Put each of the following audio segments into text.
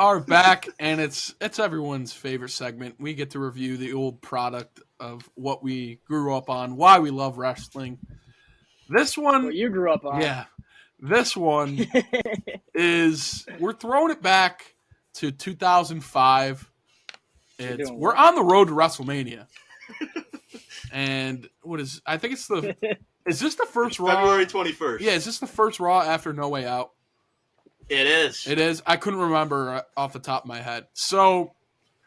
are back, and it's everyone's favorite segment. We get to review the old product of what we grew up on, why we love wrestling. This one, What you grew up on. yeah. This one is we're throwing it back to 2005. We're on the road to WrestleMania, and I think it's is this the first Raw? February 21st. Yeah, is this the first Raw after No Way Out? It is. It is. I couldn't remember off the top of my head. So,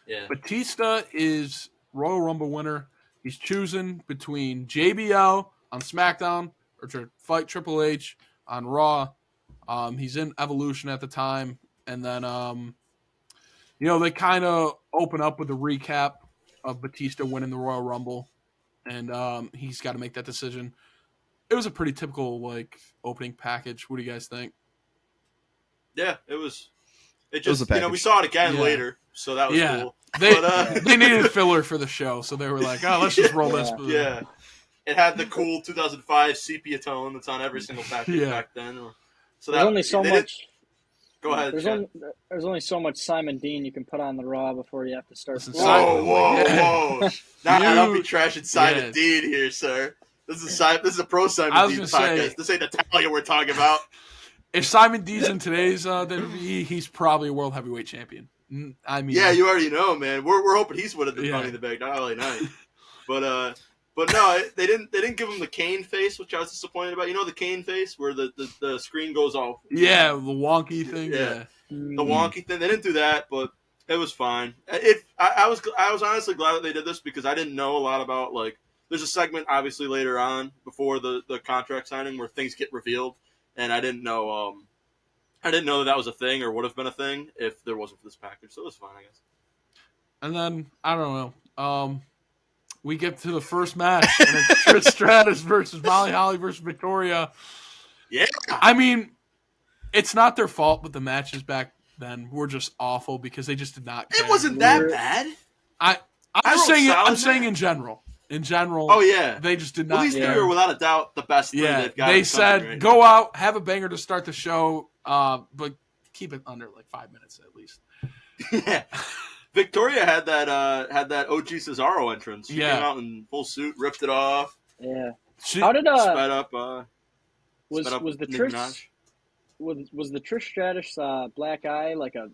yeah. Batista is Royal Rumble winner. He's choosing between JBL on SmackDown or to fight Triple H on Raw. He's in Evolution at the time. And then, they kind of open up with a recap of Batista winning the Royal Rumble. And he's got to make that decision. It was a pretty typical, opening package. What do you guys think? Yeah, it was. It just, we saw it again later, so that was cool. They needed filler for the show, so they were like, "Oh, let's just roll this." Yeah, it had the cool 2005 sepia tone that's on every single package back then. So there's only so much. Go ahead. There's only so much Simon Dean you can put on the Raw before you have to start. Whoa! Don't be trashing Simon Dean here, sir. This is a pro Simon Dean podcast. This ain't Natalia we're talking about. If Simon Dean's in today's WWE, he's probably a world heavyweight champion. I mean, yeah, you already know, man. We're hoping he's winning the Money in the Bank, not LA Knight. But no, they didn't give him the Kane face, which I was disappointed about. You know the Kane face where the screen goes off. Yeah, the wonky thing. Yeah, the wonky thing. They didn't do that, but it was fine. I was honestly glad that they did this because I didn't know a lot about There's a segment obviously later on before the contract signing where things get revealed. And I didn't know that was a thing or would have been a thing if there wasn't for this package. So it was fine, I guess. And then I don't know. We get to the first match, and it's Trish Stratus versus Molly Holly versus Victoria. Yeah. I mean, it's not their fault, but the matches back then were just awful because they just did not. It wasn't that bad. I'm saying in general. In general, they just did not. At least they were without a doubt the best thing they've got. They said, go out, have a banger to start the show, but keep it under 5 minutes at least. Yeah. Victoria had that OG Cesaro entrance. She came out in full suit, ripped it off. Yeah. How did sped up? Was the Trish Stratus black eye like a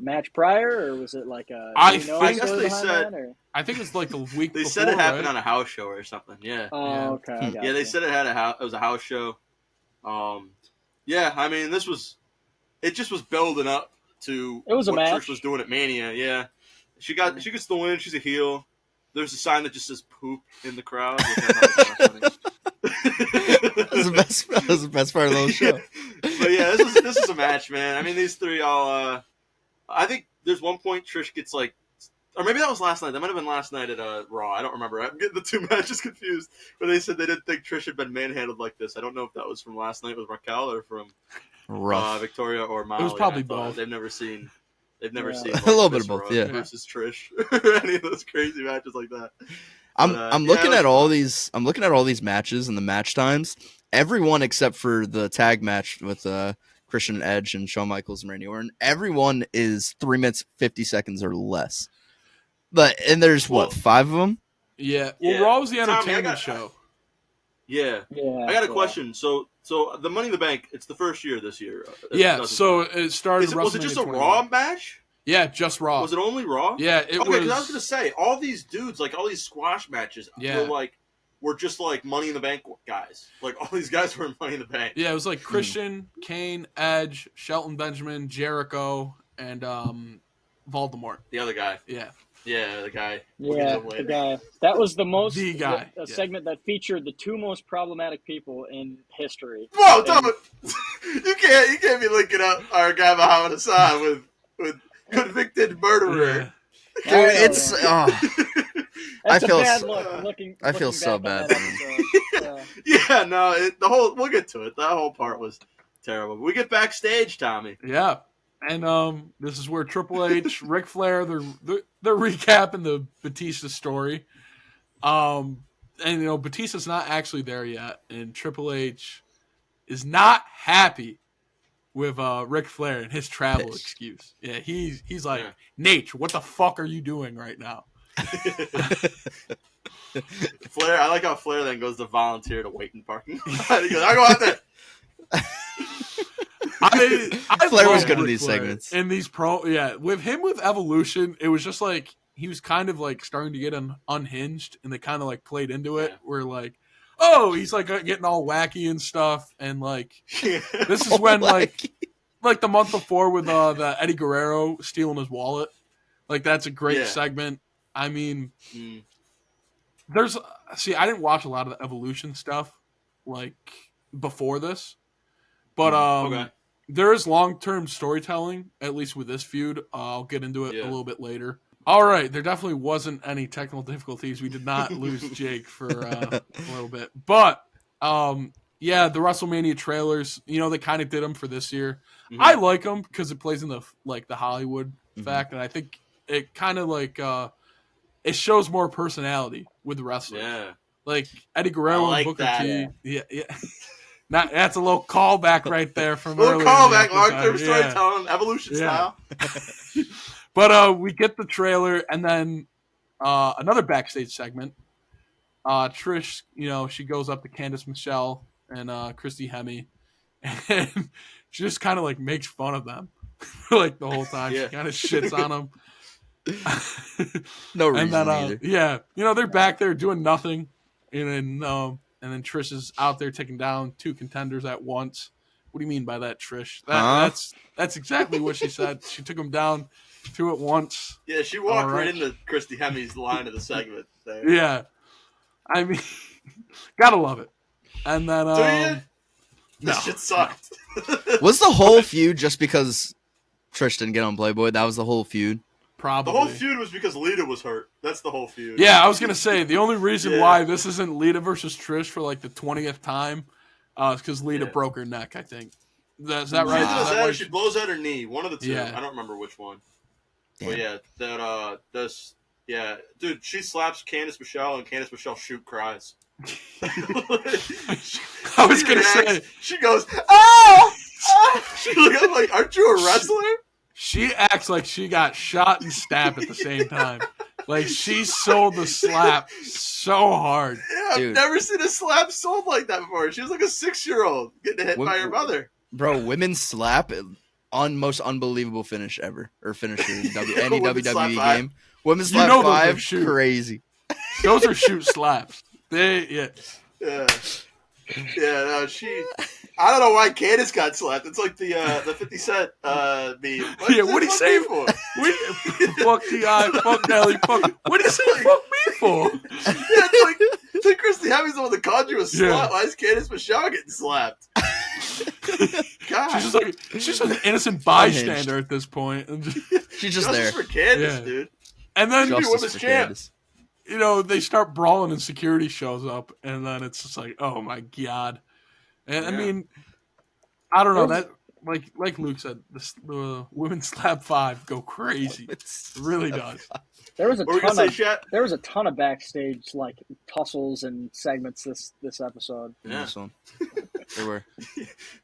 match prior, or was it like a? I guess they said. I think it's like the week. They before, said it happened right? on a house show or something. Yeah. Oh, okay. Yeah, they said it was a house show. Yeah, I mean, it just was building up to it was what a match. Trish was doing at Mania. Yeah, she gets the win. She's a heel. There's a sign that just says "poop" in the crowd. That was the best part of the whole show. But yeah, this is a match, man. I mean, these three all. I think there's one point Trish gets or maybe that was last night. That might have been last night at Raw. I don't remember. I'm getting the two matches confused. But they said they didn't think Trish had been manhandled like this. I don't know if that was from last night with Raquel or from Victoria or Molly. It was probably both. They've never seen a little bit of both, versus Trish or any of those crazy matches like that. I'm looking at all these. I'm looking at all these matches and the match times. Everyone except for the tag match with Christian Edge and Shawn Michaels and Randy Orton. Everyone is 3 minutes 50 seconds or less. And there's 5 of them. Yeah. Well, Raw was the entertainment show. Yeah. I got a question. So the Money in the Bank, it's the first year this year. So it started. Was it just a Raw match? Yeah, just Raw. Was it only Raw? Yeah, it was. Because I was gonna say all these dudes, all these squash matches, were just Money in the Bank guys. All these guys were in Money in the Bank. Yeah, it was Christian, Kane, Edge, Shelton Benjamin, Jericho, and Voldemort. The other guy. Yeah. Yeah, the guy. Yeah, the guy. That was the guy. A segment that featured the two most problematic people in history. Whoa, don't! You can't be linking up our guy Muhammad Hassan with convicted murderer. Yeah. Dude, it's. I feel bad look. I feel so bad. Yeah, no. We'll get to it. That whole part was terrible. We get backstage, Tommy. Yeah. And this is where Triple H, Ric Flair, they're recapping the Batista story. And Batista's not actually there yet, and Triple H is not happy with Ric Flair and his travel Pissed. excuse. Yeah, he's like, Yeah. Nate, what the fuck are you doing right now? Flair, I like how Flair then goes to volunteer to wait in parking lot. He goes, I go out there. I Flair was love good in Ric these Flair segments. in these with him with Evolution, it was just like he was kind of like starting to get unhinged, and they kind of like played into it. Yeah. Where like, oh, he's like getting all wacky and stuff, and like this is when like the month before with the Eddie Guerrero stealing his wallet, like that's a great Yeah. segment. I mean, Mm. I didn't watch a lot of the Evolution stuff like before this, but Okay. there is long-term storytelling, at least with this feud. I'll get into it Yeah. a little bit later. All right, there definitely wasn't any technical difficulties. We did not lose Jake for a little bit, but yeah, the WrestleMania trailers, they kind of did them for this year. Mhm. I like them because it plays in the Hollywood Mhm. fact, and I think it kind of like it shows more personality with the wrestlers. Yeah. Like Eddie Guerrero I like and Booker that. T. Yeah. That's a little callback right there from Little earlier. in the callback, long-term episode. Yeah. storytelling, evolution Yeah. style. But we get the trailer, and then another backstage segment. Trish, she goes up to Candice Michelle and Christy Hemme, and she just kind of like makes fun of them like the whole time. Yeah. She kind of shits on them. No reason And then, either. yeah, they're back there doing nothing, and then Trish is out there taking down two contenders at once. What do you mean by that, Trish? Huh? That's exactly what she said. She took them down two at once. Yeah, she walked All right right. into Christy Hemme's line of the segment there. Yeah, I mean, gotta love it. And then, Do you? no. This shit sucked. Was the whole feud just because Trish didn't get on Playboy? That was the whole feud. Probably. The whole feud was because Lita was hurt. That's the whole feud. Yeah, I was gonna say the only reason Yeah. why this isn't Lita versus Trish for like the 20th time is because Lita Yeah. broke her neck. I think. Is that She right? does Is that that why or she blows out her knee. One of the two. Yeah. I don't remember which one. Damn. But yeah, yeah, dude, she slaps Candice Michelle and Candice Michelle cries. I was gonna say reacts, she goes, oh! She look up like, aren't you a wrestler? she acts like she got shot and stabbed at the same time. Like she sold the slap so hard. Yeah, I've Dude. never seen a slap sold like that before. She was like a 6-year-old getting hit by Women- her mother. Bro, women's slap, most unbelievable finish ever. Or finisher in any Women's slap WWE five. game. Women's You slap know those are 5, shoot. crazy. Those are shoot slaps. Yeah. Yeah. Yeah, no, I don't know why Candice got slapped. It's like the 50 Cent meme. Yeah, what'd he fuck say? me for? Fuck T.I., fuck Nelly, fuck. What did he say? Fuck me for? Yeah, it's like Christy Hemming's the one that called you a slut. Yeah. Why is Candice Michelle getting slapped? God. She's just an innocent bystander at this point. And She's just Justice there. for Candice, Yeah. dude. then Justice Justice women's for champ. Candice. they start brawling and security shows up, and then it's just like, oh my god. And I Yeah. mean, I don't know that like Luke said, the women's slap 5 go crazy. It really does. There was a What were we gonna ton say, of Chat? there was a ton of backstage like tussles and segments this episode. Yeah. This one. There were.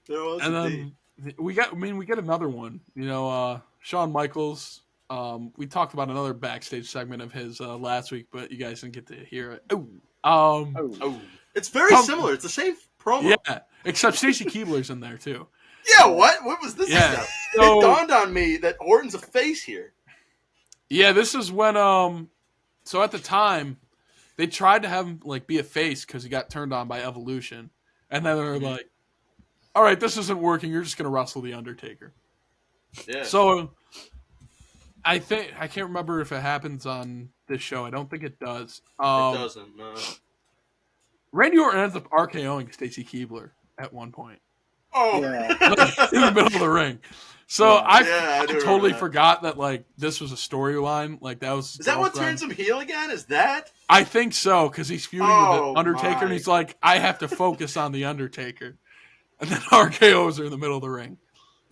There was And indeed. then we get another one. Shawn Michaels. We talked about another backstage segment of his last week, but you guys didn't get to hear it. Oh, Oh, it's very Pump- similar. It's the same promo. Yeah, except Stacy Keibler's in there too. Yeah, what? What was this Yeah. about? So- It dawned on me that Orton's a face here. Yeah, this is when so at the time they tried to have him like be a face because he got turned on by Evolution, and then they're like, "All right, this isn't working. You're just gonna wrestle the Undertaker." Yeah. So I can't remember if it happens on this show. I don't think it does. it doesn't. No. Randy Orton ends up RKOing Stacy Keibler at one point Oh. Yeah. in the middle of the ring. So Yeah. I Yeah, I do remember totally that. forgot that like this was a storyline. Like that was. Is that what girlfriend. turns him heel again? Is that? I think so because he's feuding with Oh, the Undertaker, my. and he's like, I have to focus on the Undertaker, and then RKO's are in the middle of the ring.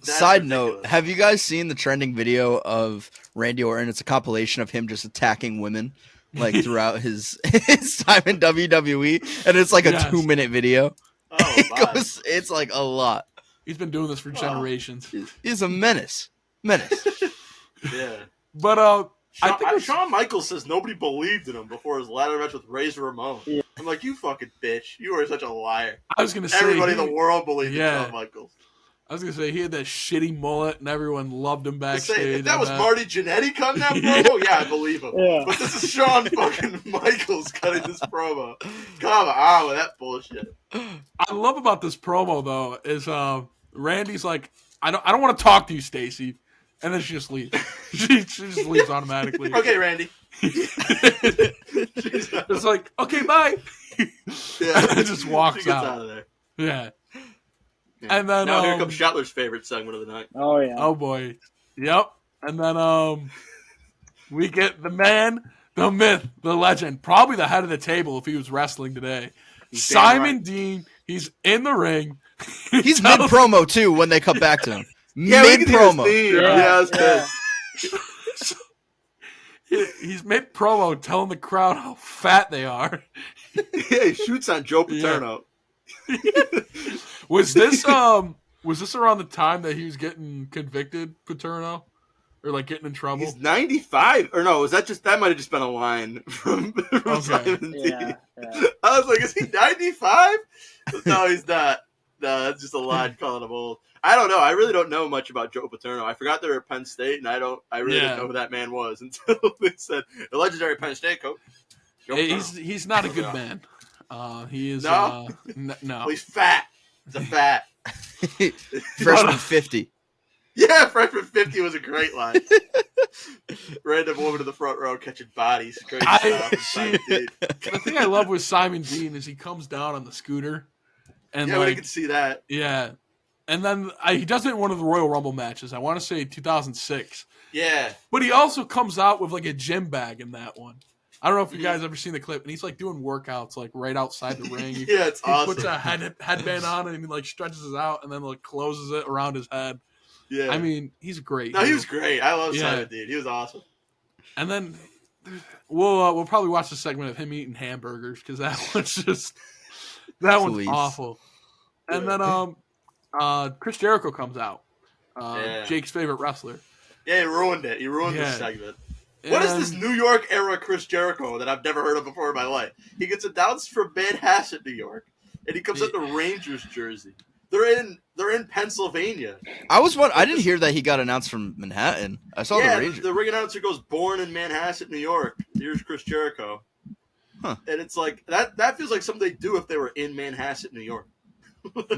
That's Side ridiculous. note, have you guys seen the trending video of Randy Orton? It's a compilation of him just attacking women like throughout his time in WWE, and it's like a Yes. 2-minute video. Oh, It my. goes, it's like a lot. He's been doing this for generations. He's a menace. Yeah. But I think Shawn Michaels says nobody believed in him before his ladder match with Razor Ramon. Yeah. I'm like, you fucking bitch. You are such a liar. I was gonna say Everybody in the world believed in Yeah. Shawn Michaels. I was gonna say he had that shitty mullet and everyone loved him backstage. If that was I bet. Marty Jannetty cutting that promo, yeah, I believe him. Yeah. But this is Shawn fucking Michaels cutting this promo. Come on with that bullshit. I love about this promo though is Randy's like, I don't want to talk to you, Stacy, and then she just leaves. she just leaves automatically. Okay, Randy. It's like, okay, bye. Yeah. And it just walks She gets out. out of there. Yeah. Yeah. And then now here comes Shetler's favorite segment of the night. Oh yeah. Oh boy. Yep. And then we get the man, the myth, the legend, probably the head of the table if he was wrestling today. He's damn Simon right. Dean. He's in the ring. He's mid promo too when they cut back to him. Yeah, we Mid can hear his promo. theme. Yeah. Yeah, it's Yeah. pissed. He's mid promo telling the crowd how fat they are. Yeah, he shoots on Joe Paterno. Was this around the time that he was getting convicted, Paterno? Or like getting in trouble? He's 95. Or no, that might have just been a line from Okay. Simon Yeah. D. Yeah. I was like, is he 95? No, he's not. No, that's just a line calling him old. I don't know. I really don't know much about Joe Paterno. I forgot they were at Penn State, and I really didn't know who that man was until they said the legendary Penn State coach. Joe Paterno. He's not a good Yeah. man. He is No? no. Well, he's fat. He's a fat. Freshman 50. Yeah, freshman 50 was a great line. Random woman in the front row catching bodies. Crazy stuff. see, the thing I love with Simon Dean is he comes down on the scooter, and Yeah, we like can see that. yeah, and then he does it in one of the Royal Rumble matches. I want to say 2006, Yeah. but he also comes out with like a gym bag in that one. I don't know if you guys ever seen the clip, and he's like doing workouts like right outside the ring. Yeah, it's He awesome. puts a headband on and he like stretches it out and then like closes it around his head. Yeah. I mean, he's great. No, he was great. I love Yeah. Simon Dean. He was awesome. And then we'll probably watch the segment of him eating hamburgers because that one's one's Please. awful. And then Chris Jericho comes out, Yeah. Jake's favorite wrestler. Yeah, he ruined it. He ruined Yeah. this segment. What is this And- New York era Chris Jericho that I've never heard of before in my life? He gets announced from Manhasset, New York, and he comes out in the Rangers jersey. They're in Pennsylvania. I didn't hear that he got announced from Manhattan. I saw Yeah, the Rangers. the ring announcer goes, "Born in Manhasset, New York. Here's Chris Jericho." Huh. And it's like that feels like something they'd do if they were in Manhasset, New York.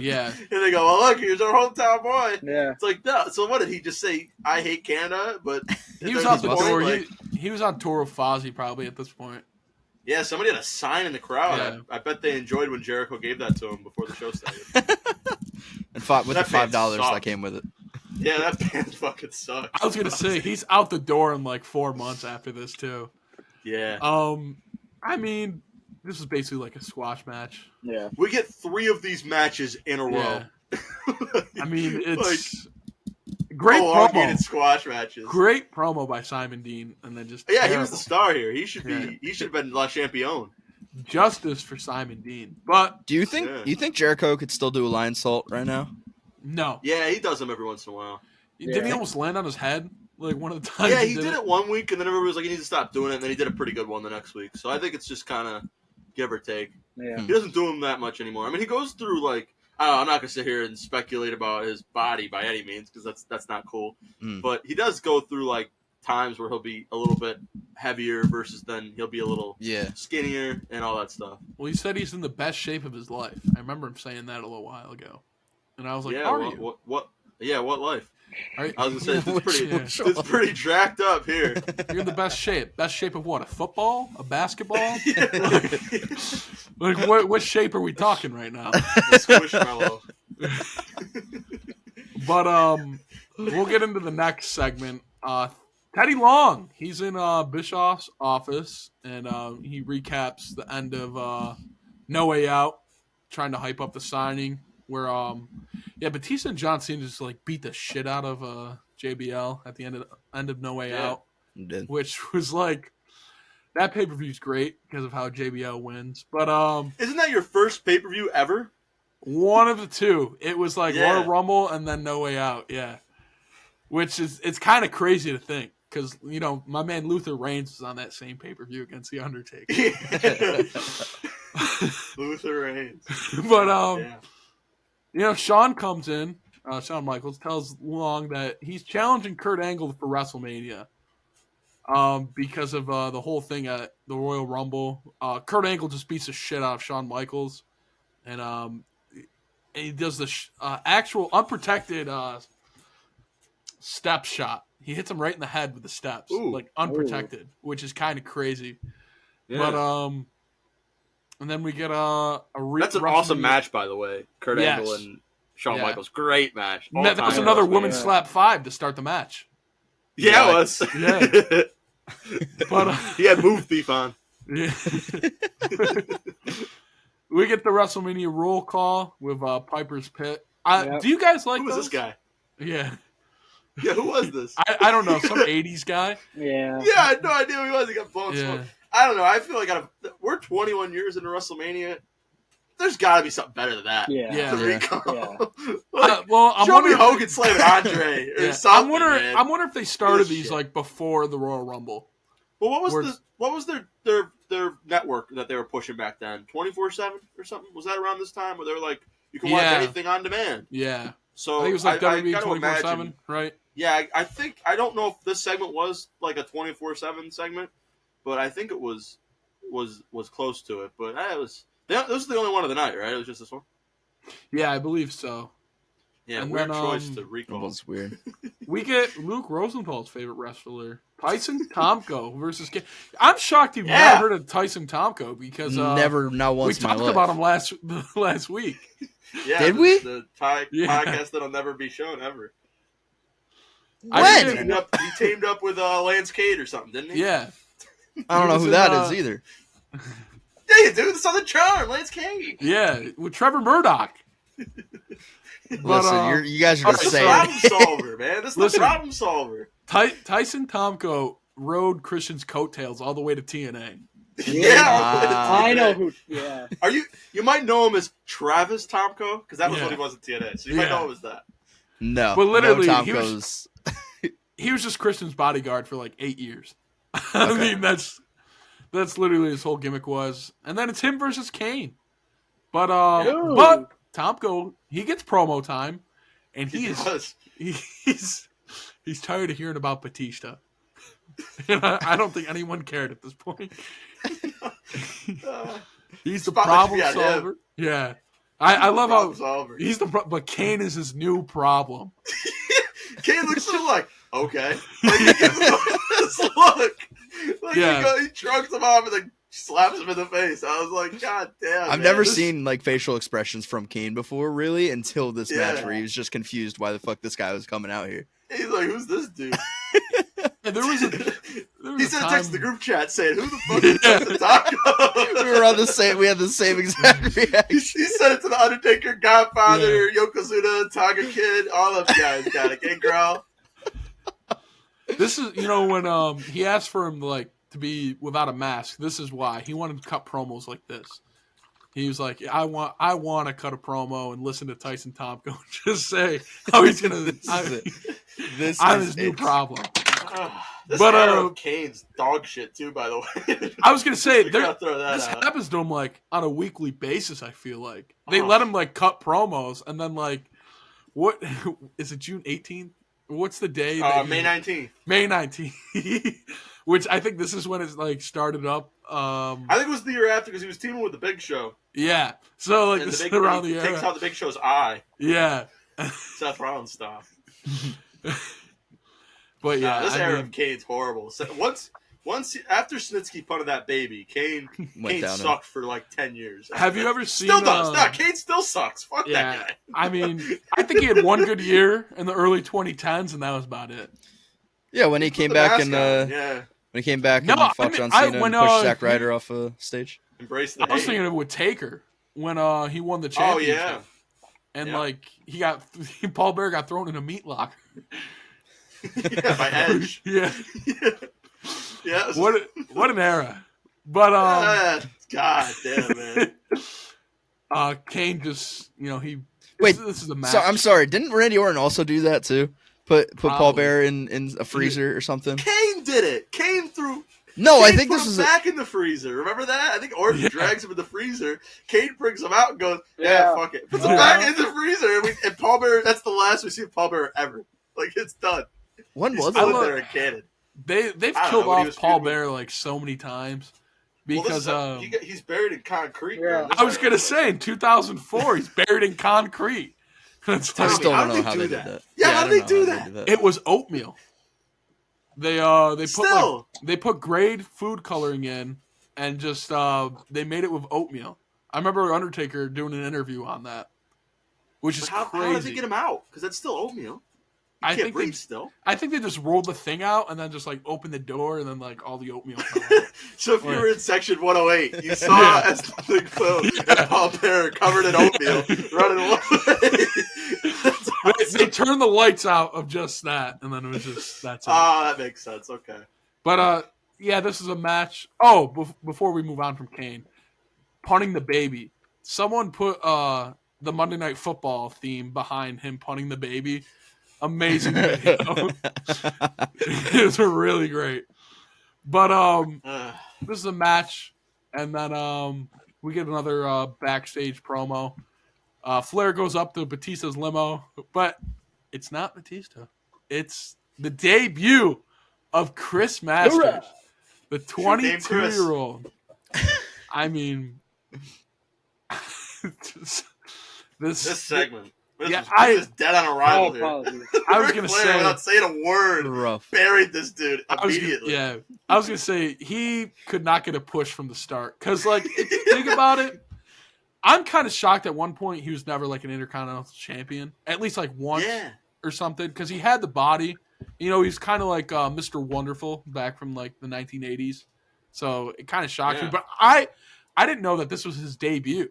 Yeah, And they go, "Well, look, here's our hometown boy." Yeah. It's like, no. So what did he just say? I hate Canada, but he was at out the this door. point, like- He was on tour with Fozzy probably at this point. yeah, somebody had a sign in the crowd. Yeah. I bet they enjoyed when Jericho gave that to him before the show started. And fought with That the band $5 that sucks. came with it. Yeah, that band fucking sucks. I was gonna say he's out the door in like 4 months after this too. Yeah. I mean, this is basically like a squash match. Yeah. We get 3 of these matches in a row. Yeah. I mean, Like, it's great elongated promo. squash matches. Great promo by Simon Dean, and then just Yeah, he terrible. was the star here. He should be. Yeah. He should have been La Champion. Justice for Simon Dean, but Do you think Jericho could still do a lion salt right now? no. Yeah, he does them every once in a while. Didn't he Yeah. almost land on his head like one of the times? Yeah, he did it one week, and then everybody was like, "He needs to stop doing it." And then he did a pretty good one the next week. So I think it's just kind of give or take. Yeah. He doesn't do them that much anymore. I mean, he goes through like I don't know, I'm not gonna sit here and speculate about his body by any means because that's not cool. Mm. But he does go through like times where he'll be a little bit heavier versus then he'll be a little Yeah. skinnier and all that stuff. Well, he said he's in the best shape of his life. I remember him saying that a little while ago, and I was like, yeah, "Are you? what? Yeah, what life? Are you- I was gonna say it's pretty. Yeah. It's pretty jacked up here. You're in the best shape. Best shape of what? A football? A basketball? Like what shape are we talking right now?" Squishmallow. But we'll get into the next segment. Teddy Long, he's in Bischoff's office, and he recaps the end of No Way Out, trying to hype up the signing. Where Batista and John Cena just like beat the shit out of JBL at the end of No Way Yeah. Out, You did. which was like that pay per view's great because of how JBL wins. But Isn't that your first pay per view ever? One of the two. It was like Yeah. Royal Rumble and then No Way Out. Yeah, which is it's kind of crazy to think because my man Luther Reigns was on that same pay-per-view against the Undertaker. Luther Reigns. But Yeah. Shawn comes in. Shawn Michaels tells Long that he's challenging Kurt Angle for WrestleMania. Because of the whole thing at the Royal Rumble. Kurt Angle just beats the shit out of Shawn Michaels, and he does the actual unprotected step shot. He hits him right in the head with the steps, Ooh. like unprotected, which is kind of crazy. Yeah. But and then we get a That's an awesome match, by the way. Kurt Angle and Shawn Michaels, great match. That was another women's slap 5 to start the match. Yeah, it was. Yeah. But he had Move Thief on. Yeah. We get the WrestleMania roll call with Piper's Pit. Do you guys like who was those? this guy? Yeah. Yeah, who was this? I don't know, some 80s guy. Yeah. Yeah, I had no idea who he was. He got blown smoke. I don't know. I feel like we're 21 years into WrestleMania. There's got to be something better than that. Yeah. To recall. Yeah. I'm show me Hogan slaving Andre or something. I'm wondering if they started these like before the Royal Rumble. Well, what was their network that they were pushing back then? 24/7 or something? Was that around this time where they were like, you can watch anything on demand? Yeah. So I think it was like WWE 24/7, right? Yeah, I don't know if this segment was like a 24/7 segment, but I think it was close to it. But this was the only one of the night, right? It was just this one. Yeah, I believe so. Yeah, and weird then, choice to recall. That was weird. We get Luke Rosenthal's favorite wrestler, Tyson Tomko versus. I'm shocked you've never heard of Tyson Tomko because never, not once. We talked about him last week. Yeah, did we? The podcast that'll never be shown ever. When? He teamed up with Lance Cade or something, didn't he? Yeah. I don't know who that is either. Yeah, you do. The Southern Charm, Lance Cade. Yeah, with Trevor Murdoch. Listen, you guys are just saying. Problem solver, man. This is the problem solver. Tyson Tomko rode Christian's coattails all the way to TNA. Yeah, I know who. Yeah, you might know him as Travis Tomko because that was what he was at TNA. So you might know him as that. No, but literally, no he was just Christian's bodyguard for like 8 years. I mean, that's literally his whole gimmick was. And then it's him versus Kane. But Tomko, he gets promo time, and he's tired of hearing about Batista. I don't think anyone cared at this point. He's the problem solver. Yeah. I love how he's but Kane is his new problem. Kane looks so like, okay. Like, he gives him this look. Like, he shrugs him off and then slaps him in the face. I was like, God damn. I've never seen like facial expressions from Kane before, really, until this match where he was just confused why the fuck this guy was coming out here. He's like, who's this dude? And he sent a text to the group chat saying, "Who the fuck is Tyson Tomko?" We were on the same. We had the same exact reaction. He sent it to the Undertaker, Godfather, Yokozuna, Tonga Kid. All of you guys got it. Hey, girl. This is when he asked for him to be without a mask. This is why he wanted to cut promos like this. He was like, I want to cut a promo and listen to Tyson Tomko just say how he's gonna. I'm his new problem. This era of Kane's dog shit too. By the way, I was gonna say this out. happens to him on a weekly basis. I feel like they let him cut promos and then what is it? June 18th? What's the day? May 19th. May 19th. Which I think this is when it's started up. I think it was the year after because he was teaming with the Big Show. Yeah. So this is around the era. Takes out the Big Show's eye. Yeah. Seth Rollins stuff. But yeah, this era of Kane's horrible. So once after Snitsky punted that baby, Kane sucked for 10 years. Have you ever seen? Still does. No, Kane still sucks. Fuck that guy. I mean, I think he had one good year in the early 2010s, and that was about it. Yeah, when he came back and when he came back and fought John Cena and pushed Zack Ryder off a stage. Embrace the. I was thinking of it with Taker when he won the championship. Oh yeah. And he got Paul Bear got thrown in a meat locker. Yeah, by Edge. Yeah. Yeah. What an era. But God damn, Kane just, he. Wait, this is a match. So I'm sorry. Didn't Randy Orton also do that too? Put Paul Probably. Bearer in a freezer or something? Kane did it. Kane threw. No, Kane I think put this him was back in the freezer. Remember that? I think Orton Yeah. drags him in the freezer. Kane brings him out and goes, Yeah. fuck it. Puts him back in the freezer. And Paul Bearer, that's the last we see of Paul Bearer ever. Like, it's done. when He's was still it? in there in canon. They've I don't killed know, when he off was Paul feuding with- Bearer like so many times Well, because he's buried in concrete. Yeah. man. This I was is- gonna say in 2004 he's buried in concrete. That's I Tommy, still how don't did know how they they do did that? that. Yeah, how I did don't they know do how that? It was oatmeal. They put Still. they put grade food coloring in and just they made it with oatmeal. I remember Undertaker doing an interview on that, which is But how crazy. did they get him out? Because that's still oatmeal. You I can't think breathe still. I think they just rolled the thing out and then just like opened the door and then like all the oatmeal fell out. So if you Right. were in section 108, you saw Yeah. as the clue Yeah. Paul Bearer covered in oatmeal running away. That's They awesome. turned the lights out of just that, and then it was just that's it. That makes sense. Okay. But yeah, this is a match. Oh, before we move on from Kane, punting the baby. Someone put the Monday Night Football theme behind him punting the baby. Amazing video. It was really great. But this is a match, and then we get another backstage promo. Flair goes up to Batista's limo, but it's not Batista. It's the debut of Chris Masters, Hoorah! the Should name Chris. 22-year-old. I mean, This segment. This Yeah, was, I- he was dead on arrival Oh, here. apologies. I was Ric gonna Flair, say- without saying a word, Rough. buried this dude I was immediately. I was gonna say he could not get a push from the start because, like, if you think about it, I'm kind of shocked. At one point, he was never like an Intercontinental Champion, at least like once Yeah. or something, because he had the body. He's kind of like Mr. Wonderful back from like the 1980s. So it kind of shocked me, Yeah. but I didn't know that this was his debut.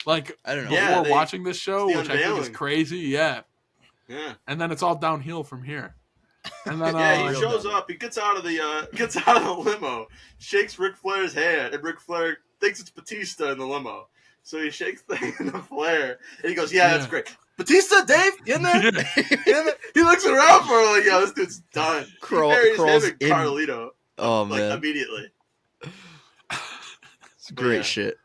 Like I don't know. before Yeah, watching this show, it's which the I think is unveiling. crazy. Yeah, Yeah. and then it's all downhill from here. And then Yeah, he real shows dumb. up. He gets out of the limo, shakes Ric Flair's hand, and Ric Flair thinks it's Batista in the limo. So he shakes the hand of Flair, and he goes, "Yeah, that's Yeah. great." Batista, Dave, you in there? Yeah. You in there? He looks around for him like, "Yo, this dude's done." He buries Crawls him and in. Carlito Oh like man, immediately. it's great yeah. shit.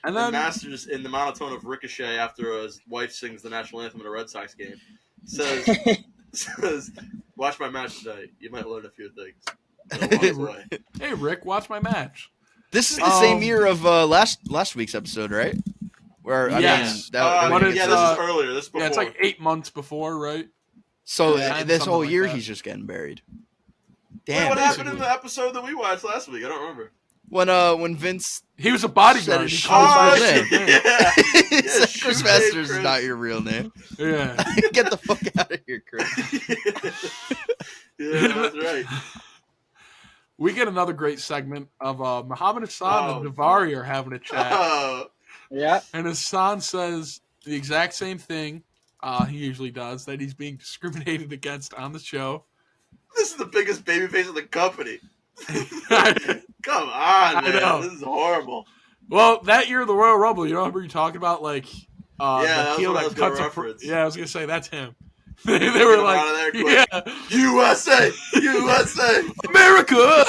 and And then Masters, in the monotone of Ricochet after his wife sings the national anthem in a Red Sox game, says, "Watch my match tonight. You might learn a few things." And walks away. hey Rick, watch my match. This is the same Um, year of last week's episode, right? Where Yes. that But Yeah, it's, this is earlier. This is before. Yeah, it's like 8 months before, right? so Yeah, this something whole like year that. he's just getting buried. Wait, Damn. what happened in basically. the episode that we watched last week? I don't remember. When Vince He was a bodyguard. Said He his called Oh, by shit. his name. yeah. he said shoot Chris Dave, Masters Chris. is not your real name. Yeah. Get the fuck out of here, Chris. Yeah, that's right. We get another great segment of Muhammad Hassan Oh. and Davari are having a chat. Oh, Yeah. And Hassan says the exact same thing he usually does, that he's being discriminated against on the show. this is the biggest babyface in the company. Well, Come on, I man. know. This is horrible. that year of the Royal Rumble, you remember you talking about, like, Yeah, that the was heel what I that was gonna cuts a reference. Yeah, I was going to say, that's him. they were Get him like, out of there quick. yeah, USA! USA! America!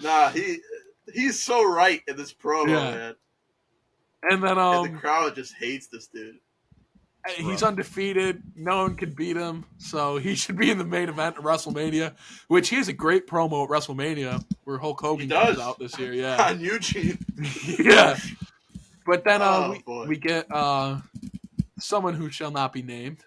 Nah, he's so right in this promo, Yeah. man. And then And the crowd just hates this dude. he's undefeated. No one can beat him. So he should be in the main event of WrestleMania, which he has a great promo at WrestleMania where Hulk Hogan He does. comes out this year. Yeah. On Eugene. Yeah. But then Oh, boy. we get someone who shall not be named.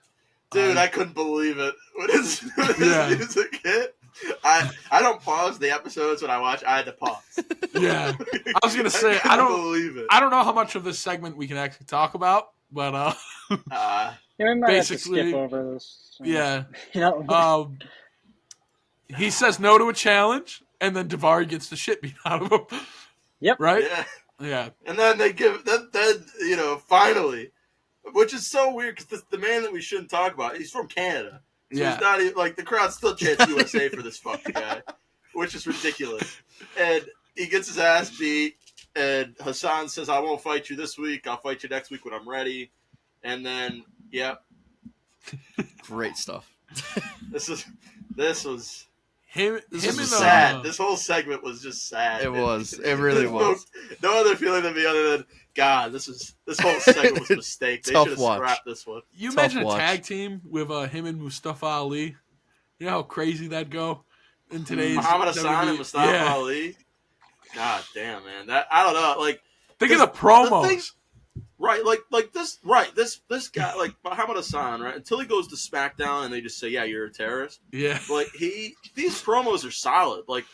Dude, I couldn't believe it. When his Yeah. music hit, I don't pause the episodes when I watch. I had to pause. Yeah. I was gonna say, I couldn't don't- believe it. I don't know how much of this segment we can actually talk about, but Uh, Yeah, we might have to Basically, skip over this. yeah. You know, He says no to a challenge, and then Davari gets the shit beat out of him. Yep. Right? yeah. Yeah. And then they give then finally, which is so weird because the man that we shouldn't talk about, he's from Canada. So Yeah. he's not even like the crowd still chants USA for this fucking guy, which is ridiculous. And he gets his ass beat, and Hassan says, "I won't fight you this week. I'll fight you next week when I'm ready." And then, Great stuff. this was Him and sad. This whole segment was just sad. It was. It really was. No other feeling than me other than God. This whole segment was a mistake. They should have scrapped this one. You Tough imagine watch. a tag team with him and Mustafa Ali. You know how crazy that'd go in today's Muhammad Hassan WWE? and Mustafa Ali. God damn, man. That I don't know. Like, think of the promos. Right, this guy, like Muhammad Hassan, right? Until he goes to SmackDown and they just say, "Yeah, you're a terrorist." Yeah, Like these promos are solid. Like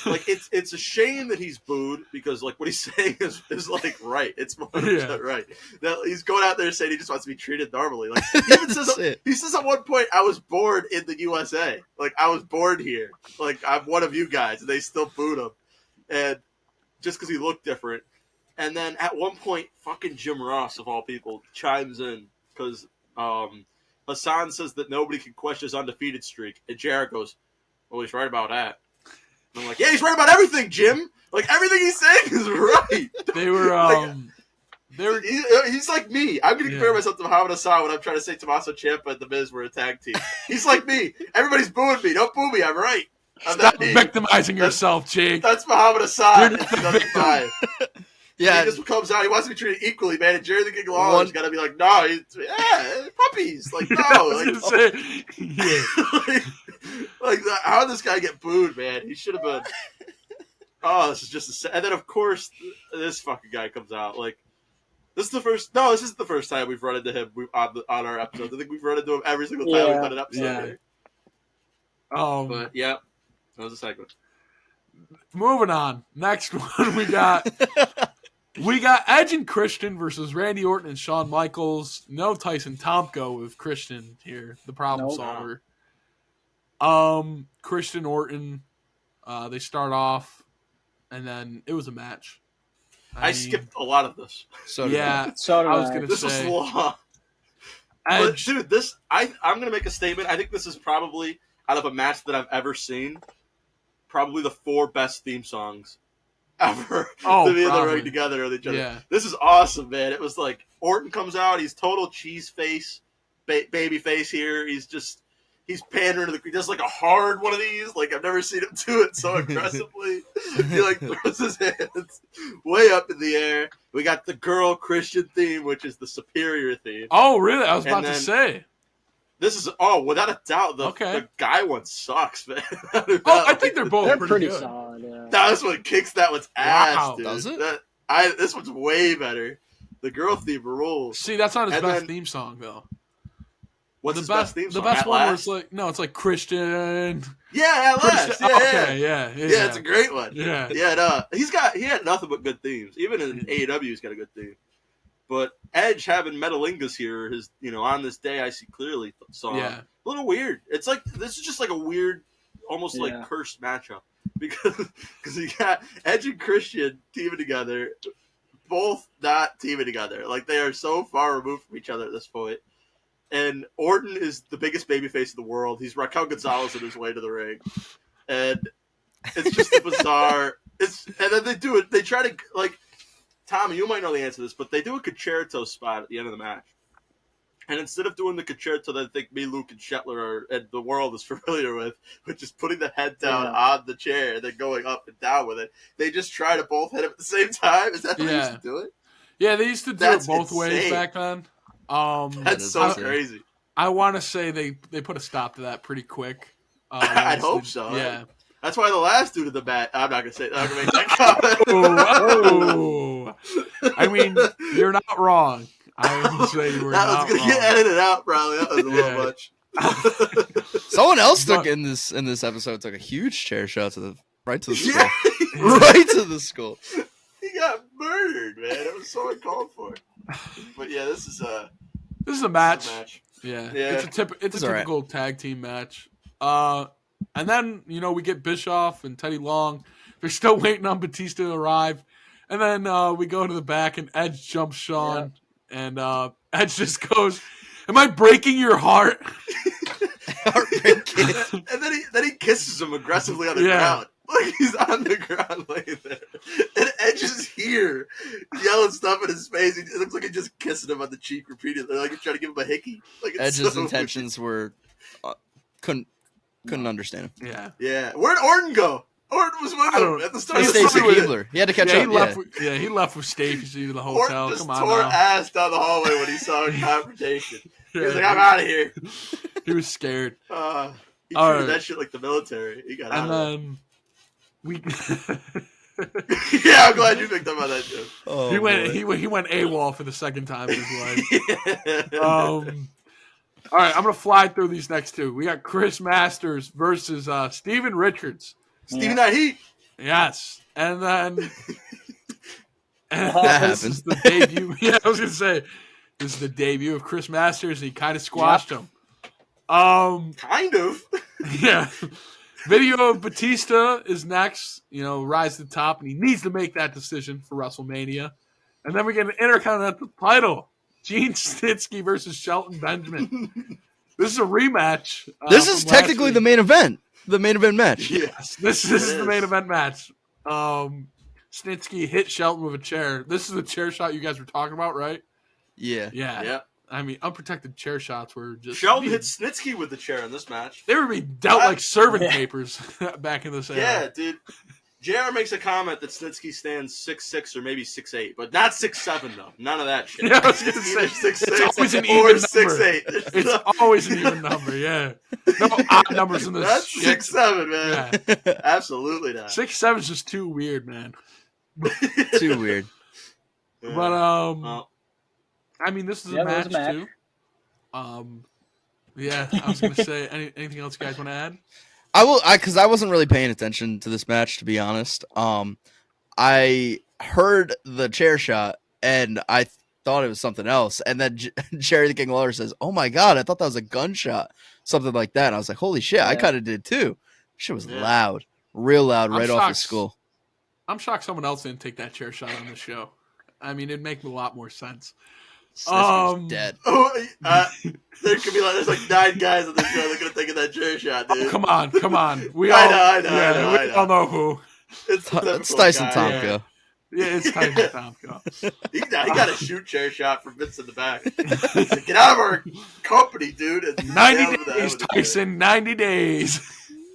it's a shame that he's booed because like what he's saying is like right. It's 100% right. That he's going out there saying he just wants to be treated normally. Like he even says at one point, "I was born in the USA. Like I was born here. Like I'm one of you guys," and they still booed him, and just because he looked different. And then at one point, fucking Jim Ross, of all people, chimes in because Hassan says that nobody can question his undefeated streak. And Jarrett goes, "Well, he's right about that." And I'm like, "Yeah, he's right about everything, Jim. Like, everything he's saying is right." they were. He's like me. I'm going to compare myself to Muhammad Hassan when I'm trying to say Tommaso Ciampa and The Miz were a tag team. He's like me. Everybody's booing me. Don't boo me. I'm right. Stop victimizing yourself, Jake. That's Muhammad Hassan. You're not the victim. Yeah, he just comes out. He wants to be treated equally, man. And Jerry the King Lawler's got to be like, "No, puppies." Like, no, like how did this guy get booed, man? He should have been. Oh, this is just and then of course this fucking guy comes out. Like, this is the first. No, this isn't the first time we've run into him on our episodes. I think we've run into him every single time we've done an episode. Yeah. But yeah, that was a segment. Moving on. Next one we got. We got Edge and Christian versus Randy Orton and Shawn Michaels. No Tyson Tomko with Christian here, the problem solver. Christian Orton, they start off, and then it was a match. I skipped a lot of this. So did I was going to say. This was long. But, dude, I'm going to make a statement. I think this is probably, out of a match that I've ever seen, probably the 4 best theme songs ever to be in the ring together with each other. Yeah. This is awesome, man. It was like Orton comes out, he's total cheese face, baby face here. He's pandering to he does like a hard one of these. Like I've never seen him do it so aggressively. He like throws his hands way up in the air. We got the girl Christian theme, which is the superior theme. Oh, really? I was about to say. This is without a doubt the guy one sucks, man. I think they're both pretty good. Solid. Yeah. That's what kicks that one's ass, dude. Does it? This one's way better. The girl theme rules. See, that's not his best theme song though. What's his best theme song? The best one where it's like it's like Christian. Yeah, at last. Yeah, it's a great one. Yeah. He had nothing but good themes. Even in AEW, he's got a good theme. But Edge having Metalingus here, his on this day I see clearly song. Yeah. A little weird. It's like this is just like a weird, almost like cursed matchup because you got Edge and Christian teaming together, both not teaming together. Like they are so far removed from each other at this point. And Orton is the biggest babyface in the world. He's Raquel Gonzalez on his way to the ring, and it's just bizarre. And then they do it. They try to like. Tommy, you might know the answer to this, but they do a concerto spot at the end of the match. And instead of doing the concerto that I think me, Luke, and Shetler and the world is familiar with, which is putting the head down on the chair and then going up and down with it, they just try to both hit it at the same time. Is that how they used to do it? Yeah, they used to do it both ways back then. That's so crazy. I want to say they put a stop to that pretty quick. I'd hope so. Yeah. That's why the last dude in the bat. I'm not gonna say. I'm gonna make that comment. I mean, you're not wrong. I would say you were not wrong. That was gonna get edited out. Probably that was a little much. Someone else in this episode took a huge chair shot right to the skull. Right to the skull. He got murdered, man. It was so uncalled for. But yeah, this is a match. Yeah. It's a typical tag team match. And then, we get Bischoff and Teddy Long. They're still waiting on Batista to arrive. And then we go to the back, and Edge jumps Shawn. Yeah. And Edge just goes, "Am I breaking your heart?" And then he kisses him aggressively on the ground. Like he's on the ground laying there. And Edge is here yelling stuff in his face. It looks like he's just kissing him on the cheek repeatedly. Like he's trying to give him a hickey. Like it's Edge's so intentions were couldn't understand him. Yeah. Yeah. Where'd Orton go? Orton was with him at the start Hey, of the Stacy tournament. Keebler. He had to catch Yeah, up. he left with Stacey to the Orton hotel. just Come on tore now. ass down the hallway when he saw a confrontation. He was Yeah, like, I'm out of here. he was scared. He All treated right. that shit like the military. He got And out of then we it. Yeah, I'm glad you picked up on that joke. Oh, he went boy. he went AWOL for the second time in his life. Yeah. All right, I'm gonna fly through these next two. We got Chris Masters versus Steven Richards. Stevie Knight Heat. Yes, and then That this is the debut. Yeah, I was gonna say this is the debut of Chris Masters. He kind of squashed him. Kind of. Yeah. Video of Batista is next. Rise to the top, and he needs to make that decision for WrestleMania. And then we get an Intercontinental title: Gene Snitsky versus Shelton Benjamin. This is a rematch. This is from last technically week. the main event. The main event match. Yes. This It is the is. main event match. Snitsky hit Shelton with a chair. This is the chair shot you guys were talking about, right? Yeah. Yeah. Yeah. I mean, unprotected chair shots were just Sheldon hit Snitsky with the chair in this match. They were being dealt like servant Yeah. papers back in this era. Yeah, dude. JR makes a comment that Snitsky stands 6'6" or maybe 6'8", but not 6'7" though. None of that shit. Yeah, I was gonna It's either say, 6'6" it's always an or even 6'8". It's always an even number, yeah. No odd numbers in this That's shit. 6'7", man. Yeah. Absolutely not. 6'7" is just too weird, man. Too weird. Yeah. But Well, I mean, this is Yeah, a it was match, a match. too. Yeah, I was gonna say anything else you guys want to add? Because I wasn't really paying attention to this match, to be honest. I heard the chair shot and I thought it was something else, and then Jerry the King Lawler says, "Oh my god, I thought that was a gunshot," something like that. And I was like, "Holy shit!" I Yeah. kind of did too. Shit was Yeah. loud, real loud, I'm right off his shocked. skull. I'm shocked someone else didn't take that chair shot on the show. I mean, it'd make a lot more sense. Snitsky's dead. there could be there's like 9 guys on the show that could have taken that chair shot, dude. Oh, come on. We I all, know, I know, yeah, I know, we I know. all know who. It's the It's typical Tyson guy. Tomko. Yeah, it's Tyson Tomko. He got a shoot chair shot from Vince in the back. He's like, get out of our company, dude. And 90 nailed him in the head days, with the Tyson. 90 days.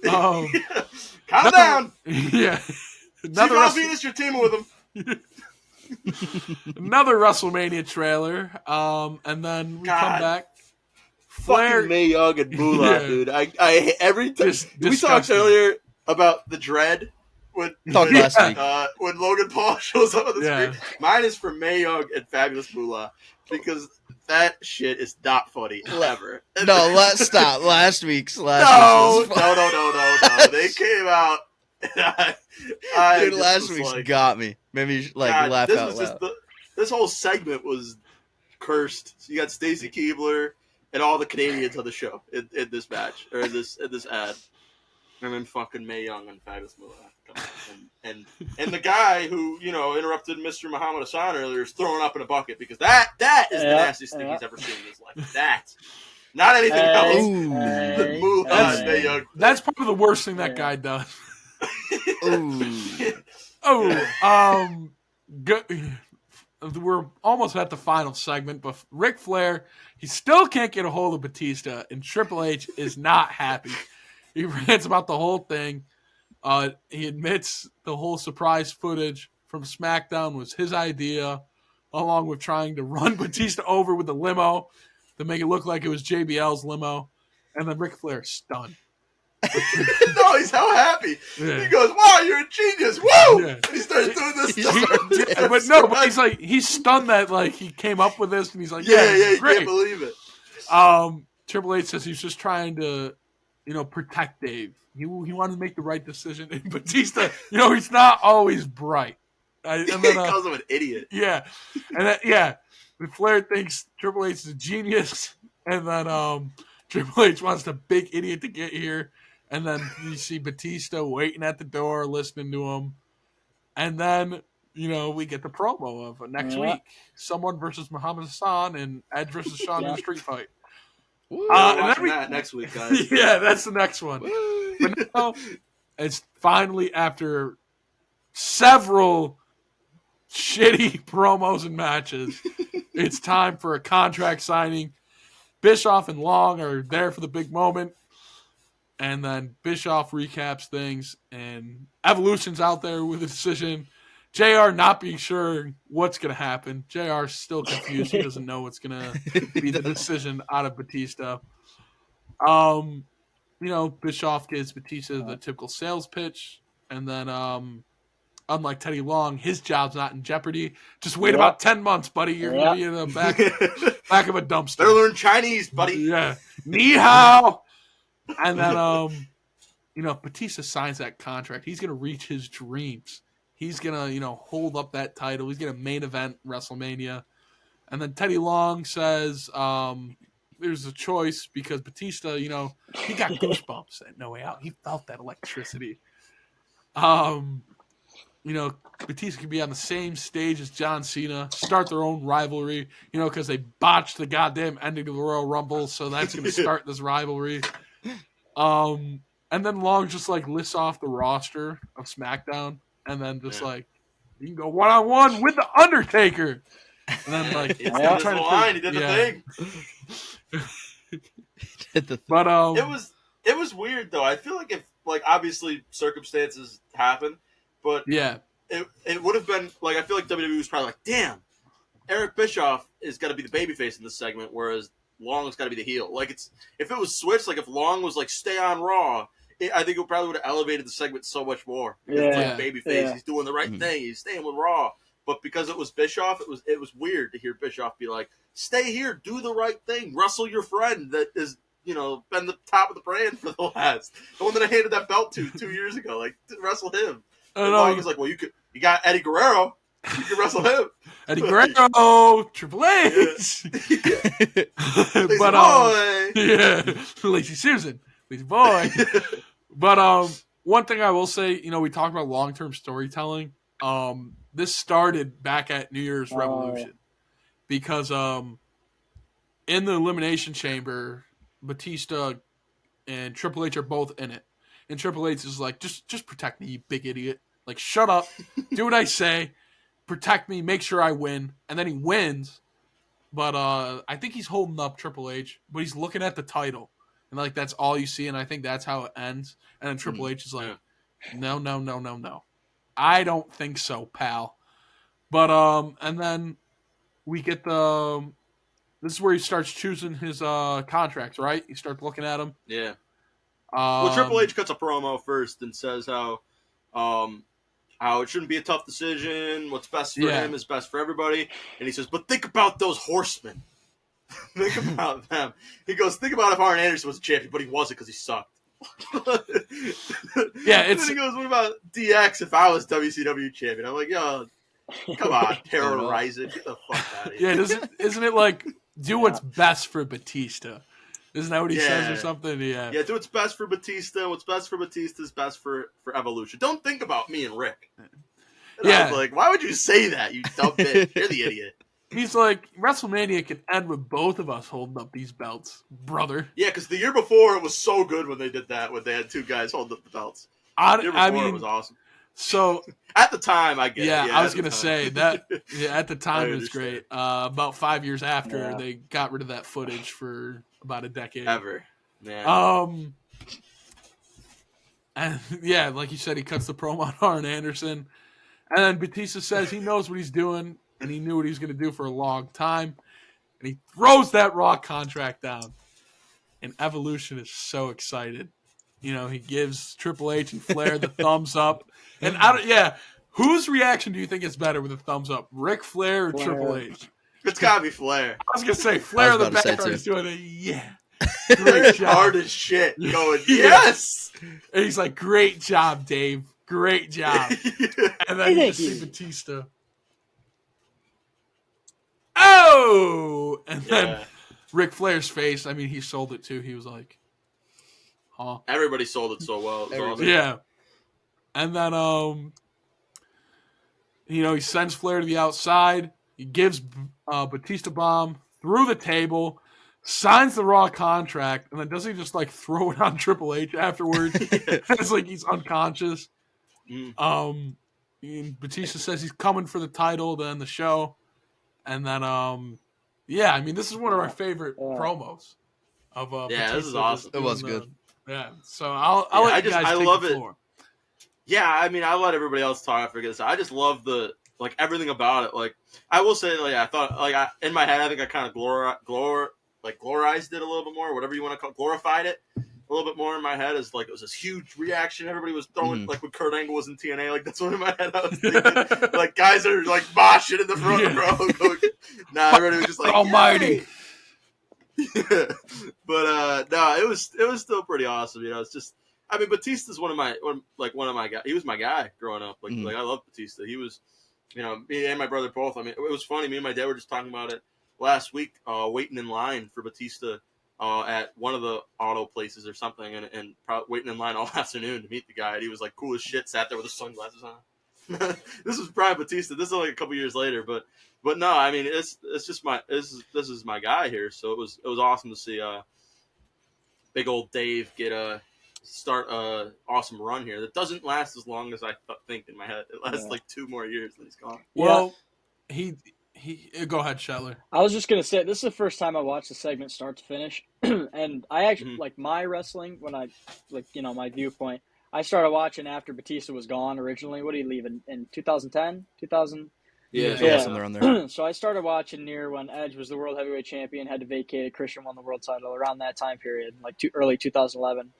chair. Calm down. Yeah. See Another, Val Venus, you're teaming with him. another WrestleMania trailer. And then we come God. back. Flair. Fucking Mae Young and Moolah, Yeah. dude. I every time Just we talked disgusting. earlier about the dread when Talked last week. when Logan Paul shows up on the Yeah. screen. Mine is for Mae Young and Fabulous Moolah because that shit is not funny ever. No, stop. Last week's no, was no, fun. no. They came out. And I Dude, just last was week's like, got me. Made me God, laugh this out was loud. just this whole segment was cursed. So you got Stacy Keebler and all the Canadians on the show in this match or in this ad, and then fucking Mae Young and Fabulous Moolah, and the guy who interrupted Mr. Muhammad Hassan earlier is throwing up in a bucket because that is the Yeah, nastiest thing yeah. he's ever seen in his life. That, not anything else. Ooh. The Moolah and Mae Young. That's probably the worst thing that Yeah. guy does. Ooh. We're almost at the final segment, but Ric Flair, he still can't get a hold of Batista, and Triple H is not happy. He rants about the whole thing. He admits the whole surprise footage from SmackDown was his idea, along with trying to run Batista over with the limo to make it look like it was JBL's limo. And then Ric Flair is stunned. No, he's so happy. Yeah. He goes, "Wow, you're a genius! Woo!" Yeah. And he starts doing this He stuff. started- Yeah, but he's like, he's stunned that he came up with this, and he's like, yeah, yeah, you great. can't believe it. Triple H says he's just trying to, protect Dave. He wanted to make the right decision. And Batista, he's not always bright. And He then, calls him an idiot. yeah, and then, Flair thinks Triple H is a genius, and then Triple H wants the big idiot to get here, and then you see Batista waiting at the door, listening to him, and then we get the promo of next Yeah. week, someone versus Muhammad Hassan and Edge versus Shawn in a Yeah. street fight. We're and then watching we- that next week, guys. Yeah, that's the next one. But now, it's finally after several shitty promos and matches, it's time for a contract signing. Bischoff and Long are there for the big moment. And then Bischoff recaps things, and Evolution's out there with a decision. JR not being sure what's going to happen. JR's still confused. He doesn't know what's going to be the decision out of Batista. Bischoff gives Batista the typical sales pitch, and then unlike Teddy Long, his job's not in jeopardy. Just wait about 10 months, buddy. You're going to be in the back of a dumpster. Better learn Chinese, buddy. Yeah. Ni hao. And then, Batista signs that contract. He's going to reach his dreams. He's going to, hold up that title. He's going to main event WrestleMania. And then Teddy Long says there's a choice because Batista, he got goosebumps at No Way Out. He felt that electricity. Batista can be on the same stage as John Cena, start their own rivalry, because they botched the goddamn ending of the Royal Rumble. So that's going to start this rivalry. And then Long just lists off the roster of SmackDown, and then just you can go one-on-one with the Undertaker, and then he did the line, he did the thing. But it was weird though. I feel like if obviously circumstances happen, but it would have been I feel like WWE was probably damn, Eric Bischoff is got to be the babyface in this segment, whereas Long's got to be the heel. If it was switched, if Long was stay on Raw, I think it probably would have elevated the segment so much more. It's babyface, he's doing the right thing, he's staying with Raw. But because it was Bischoff, it was weird to hear Bischoff be stay here, do the right thing, wrestle your friend that is been the top of the brand for the one that I handed that belt to 2 years ago. Wrestle him. And Long was well, you got Eddie Guerrero. You can wrestle him. Eddie Guerrero, Triple H. Lazy boy. Lazy Susan. Lazy boy. But one thing I will say, we talked about long-term storytelling. This started back at New Year's Revolution. Because in the Elimination Chamber, Batista and Triple H are both in it. And Triple H is just protect me, you big idiot. Shut up. Do what I say. Protect me, make sure I win, and then he wins. But I think he's holding up Triple H, but he's looking at the title, and that's all you see, and I think that's how it ends. And then Triple H is no, I don't think so, pal. But and then we get this is where he starts choosing his contracts, right? He starts looking at them. Yeah. Well, Triple H cuts a promo first and says how it shouldn't be a tough decision. What's best for him is best for everybody. And he says, but think about those horsemen. Think about them. He goes, think about if Arn Anderson was a champion, but he wasn't because he sucked. And then he goes, what about DX if I was WCW champion? I'm yo, come on, Terror Horizon. Get the fuck out of here. Yeah, isn't it do what's best for Batista? Isn't that what he says or something? Yeah. Yeah, do what's best for Batista. What's best for Batista is best for Evolution. Don't think about me and Rick. And I was why would you say that, you dumb bitch? You're the idiot. He's WrestleMania can end with both of us holding up these belts, brother. Yeah, because the year before it was so good when they did that, when they had two guys holding up the belts. The year before it was awesome. So at the time, I get it. Yeah, I was gonna say that. Yeah, at the time it was great. About 5 years after, they got rid of that footage for about a decade. Ever. Yeah. And like you said, he cuts the promo on Arn Anderson, and then Batista says he knows what he's doing, and he knew what he was gonna do for a long time, and he throws that Raw contract down, and Evolution is so excited. He gives Triple H and Flair the thumbs up. And whose reaction do you think is better with a thumbs up? Ric Flair or Triple H? It's gotta be Flair. I was gonna say Flair in the background is doing it. Great job. Hard as shit. Going, yes! And he's great job, Dave. Great job. And then you just see Batista. Oh! And then Ric Flair's face, he sold it too. He was huh? Everybody sold it so well. It was awesome. Yeah. And then, he sends Flair to the outside. He gives Batista bomb through the table. signs the Raw contract, and then doesn't he just like throw it on Triple H afterwards? It's like he's unconscious. Mm. And Batista says he's coming for the title to end the show, and then yeah, I mean this is one of our favorite promos of Yeah, Batista. this is awesome. It was good. Yeah, so I'll let you guys take love the it. floor. Yeah, I mean, I'll let everybody else talk after this. I just love the like everything about it. Like, I will say, like, I thought, like, in my head, I think I kind of glorified it a little bit more, whatever you want to call it, glorified it a little bit more in my head. Is like it was this huge reaction. Everybody was throwing like when Kurt Angle was in TNA. Like that's what in my head I was thinking. Like guys are like moshing in the front row. Nah, everybody was just like Almighty. But no, it was still pretty awesome. You know, it's just. I mean, Batista's one of my guys. He was my guy growing up. Like, like I love Batista. He was, you know, me and my brother both. I mean, it was funny. Me and my dad were just talking about it last week, waiting in line for Batista at one of the auto places or something, and waiting in line all afternoon to meet the guy. And he was like cool as shit. Sat there with his sunglasses on. This was probably Batista. This is like a couple years later, but no. I mean, it's just this is my guy here. So it was awesome to see big old Dave get start a awesome run here that doesn't last as long as I think in my head. It lasts like 2 more years and he's gone. Well, he go ahead, Shetler. I was just gonna say this is the first time I watched the segment start to finish, and I actually like my wrestling when I like my viewpoint. I started watching after Batista was gone originally. What did he leave in 2010, 2000? Yeah, somewhere on there. So I started watching near when Edge was the World Heavyweight Champion, had to vacate it. Christian won the world title around that time period, like early 2011.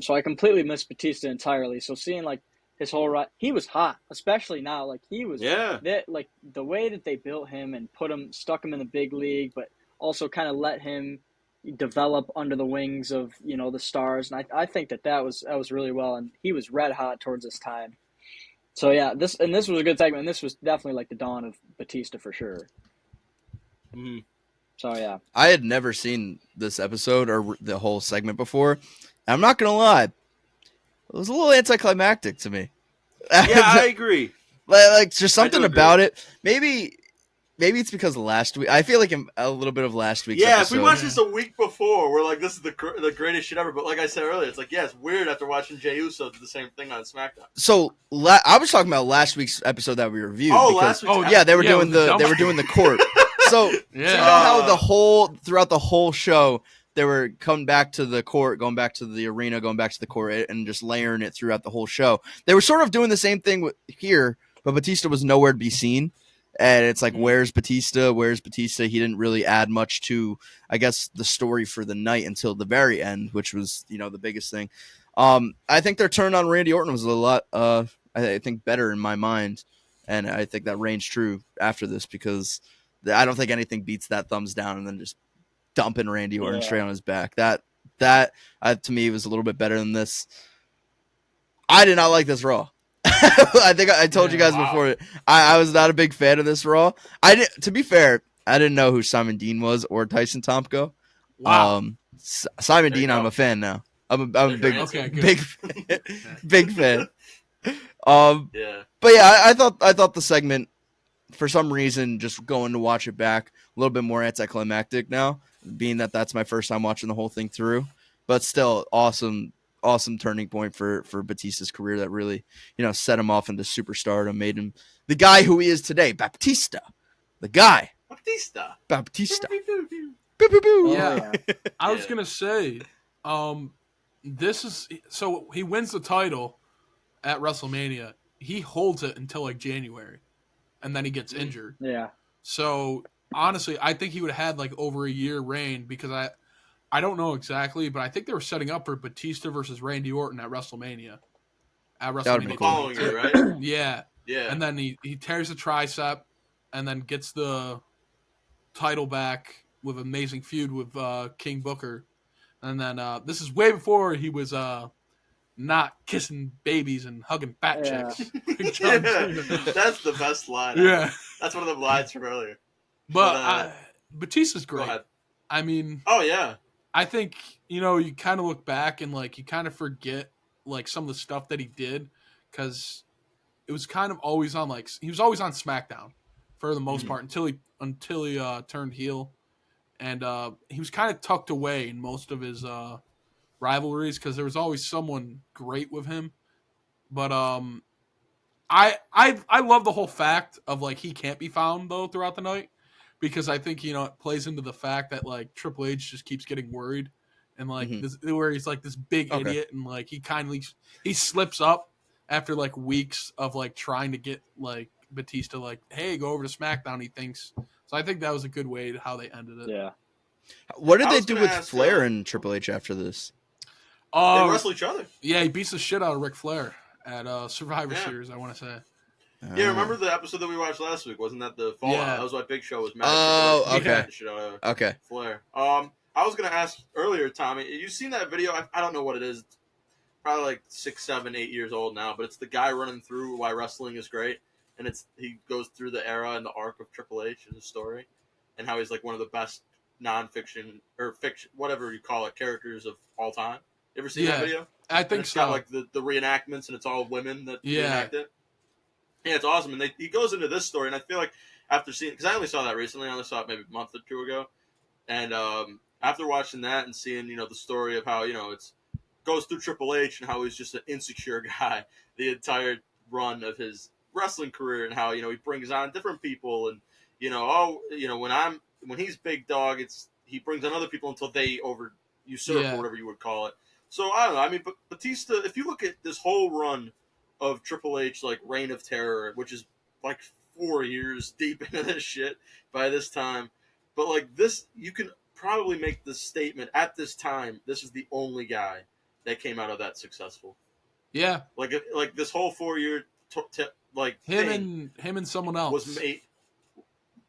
So I completely missed Batista entirely. So seeing like his whole run, he was hot, especially now. Like he was, like the way that they built him and stuck him in the big league, but also kind of let him develop under the wings of the stars. And I think that was really well, and he was red hot towards this time. So yeah, this was a good segment. And this was definitely like the dawn of Batista for sure. Mm-hmm. So yeah, I had never seen this episode or the whole segment before. I'm not gonna lie, it was a little anticlimactic to me. Yeah, I agree. Like just something about it. Maybe it's because of last week. I feel like a little bit of last week's episode. If we watched this a week before, we're like, this is the greatest shit ever. But like I said earlier, it's like, it's weird after watching Jey Uso do the same thing on SmackDown. So I was talking about last week's episode that we reviewed. Last week's yeah, they were doing the court. So you know how throughout the whole show they were coming back to the court, going back to the arena, going back to the court, and just layering it throughout the whole show. They were sort of doing the same thing here, but Batista was nowhere to be seen. And it's like, where's Batista? Where's Batista? He didn't really add much to, I guess, the story for the night until the very end, which was, the biggest thing. I think their turn on Randy Orton was a lot, I think, better in my mind. And I think that reigns true after this because I don't think anything beats that thumbs down and then just dumping Randy Orton straight on his back. That to me was a little bit better than this. I did not like this Raw. I think I told you guys before. I was not a big fan of this Raw. To be fair, I didn't know who Simon Dean was or Tyson Tomko. Wow. Simon Dean, I'm a fan now. I'm a big fan. But yeah, I thought the segment, for some reason, just going to watch it back, a little bit more anticlimactic now, being that that's my first time watching the whole thing through. But still, awesome turning point for Batista's career that really, set him off into superstardom, made him the guy who he is today. Baptista. The guy. Baptista. Yeah. I was going to say, this is, so he wins the title at WrestleMania. He holds it until like January, and then he gets injured. Yeah. So honestly, I think he would have had like over a year reign because I don't know exactly, but I think they were setting up for Batista versus Randy Orton at WrestleMania. That would be cool. Following year, right? Yeah. Yeah. And then he tears the tricep and then gets the title back with an amazing feud with King Booker. And then this is way before he was not kissing babies and hugging fat chicks. That's the best line. Yeah. That's one of the lines from earlier. But Batista's great. Go ahead. I mean, oh yeah. I think, you kind of look back and like you kind of forget like some of the stuff that he did because it was kind of always on he was always on SmackDown for the most part until he turned heel. and he was kind of tucked away in most of his rivalries because there was always someone great with him. But I love the whole fact of like he can't be found though throughout the night because I think it plays into the fact that like Triple H just keeps getting worried and like this where he's like this big idiot and like he slips up after like weeks of like trying to get like Batista like, hey, go over to SmackDown. He thinks so. I think that was a good way to how they ended it. Yeah. What did they do with Flair and Triple H after this? They wrestle each other. Yeah, he beats the shit out of Ric Flair at Survivor Series, I want to say. Yeah, remember the episode that we watched last week? Wasn't that the Fallout? Yeah. That was why Big Show was mad. Oh, okay. The shit out of Okay. Flair. I was gonna ask earlier, Tommy. You seen that video? I don't know what it is. It's probably like 6, 7, 8 years old now. But it's the guy running through why wrestling is great, and he goes through the era and the arc of Triple H and his story, and how he's like one of the best non-fiction or fiction, whatever you call it, characters of all time. You ever seen that video? I think it's so. got like the reenactments, and it's all women that reenact it. Yeah, it's awesome. And he goes into this story, and I feel like after seeing, because I only saw that recently, I only saw it maybe a month or two ago, and after watching that and seeing the story of how it's goes through Triple H and how he's just an insecure guy the entire run of his wrestling career, and how he brings on different people, and when he's big dog, he brings on other people until they usurp or whatever you would call it. So I don't know. I mean, but Batista, if you look at this whole run of Triple H, like Reign of Terror, which is like 4 years deep into this shit by this time, but like this, you can probably make the statement at this time, this is the only guy that came out of that successful. Yeah, like this whole 4 year, like him and someone else was made.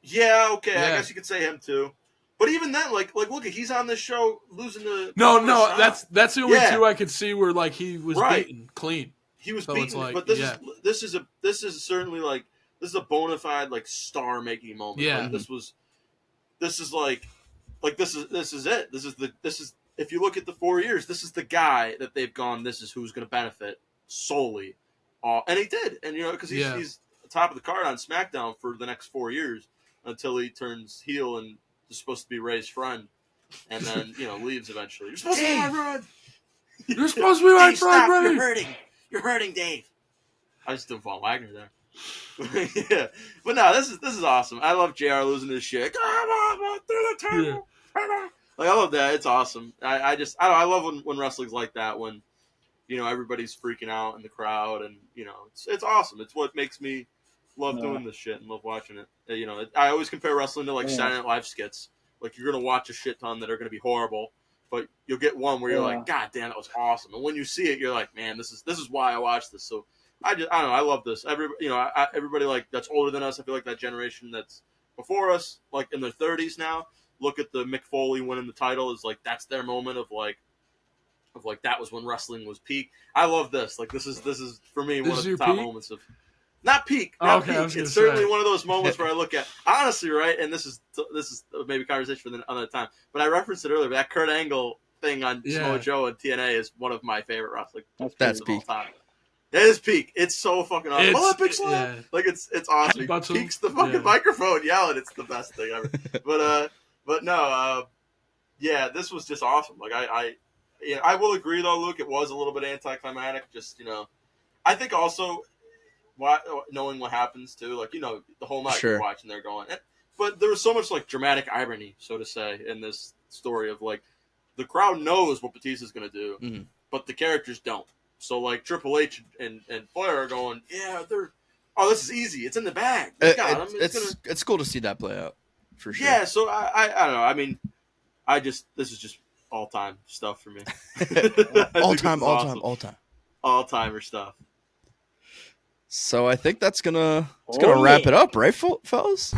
Yeah, okay, I guess you could say him too. But even then, like look, he's on this show losing to no, that's the only two I could see where like he was beaten clean. He was beaten, like, but this is certainly like this is a bona fide like star making moment. Yeah, like, this is it. This is if you look at the 4 years, this is the guy that they've gone. This is who's going to benefit solely, and he did, and because he's top of the card on SmackDown for the next 4 years until he turns heel and is supposed to be Ray's friend, and then leaves eventually. You're supposed to be my friend. You're supposed to be my friend, Ray. You're hurting. You're hurting, Dave. I just did Von Wagner there. Yeah, but no, this is awesome. I love JR losing this shit. Come on, through the table. Yeah. Like I love that. It's awesome. I love when wrestling's like that. When everybody's freaking out in the crowd, and it's awesome. It's what makes me love doing this shit and love watching it. I always compare wrestling to like Saturday Night Live skits. Like you're gonna watch a shit ton that are gonna be horrible, but you'll get one where you're like, God damn, that was awesome. And when you see it, you're like, man, this is why I watched this. So I don't know, I love this. Everybody like that's older than us. I feel like that generation that's before us, like in their 30s now, look at the Mick Foley winning the title is like that's their moment of like that was when wrestling was peak. I love this. Like this is for me one of the top moments of. Not peak. Not peak. It's certainly one of those moments where I look at honestly, right? And this is maybe a conversation for another time. But I referenced it earlier. But that Kurt Angle thing on Samoa Joe and TNA is one of my favorite wrestling. That's peak. All time. It is peak. It's so fucking awesome. Olympic slam. Yeah. Like it's awesome. He peeks the fucking microphone, yelling. It's the best thing ever. But no, this was just awesome. Like I will agree though, Luke. It was a little bit anticlimactic. Just I think also. Knowing what happens too, like the whole night you're watching, they're going. But there was so much like dramatic irony, so to say, in this story of like the crowd knows what Batista's going to do, but the characters don't. So like Triple H and Flair are going, this is easy, it's in the bag. It's cool to see that play out for sure. Yeah, so I don't know. I mean, this is just all time stuff for me. all timer stuff. So I think that's gonna wrap it up, right, fellas?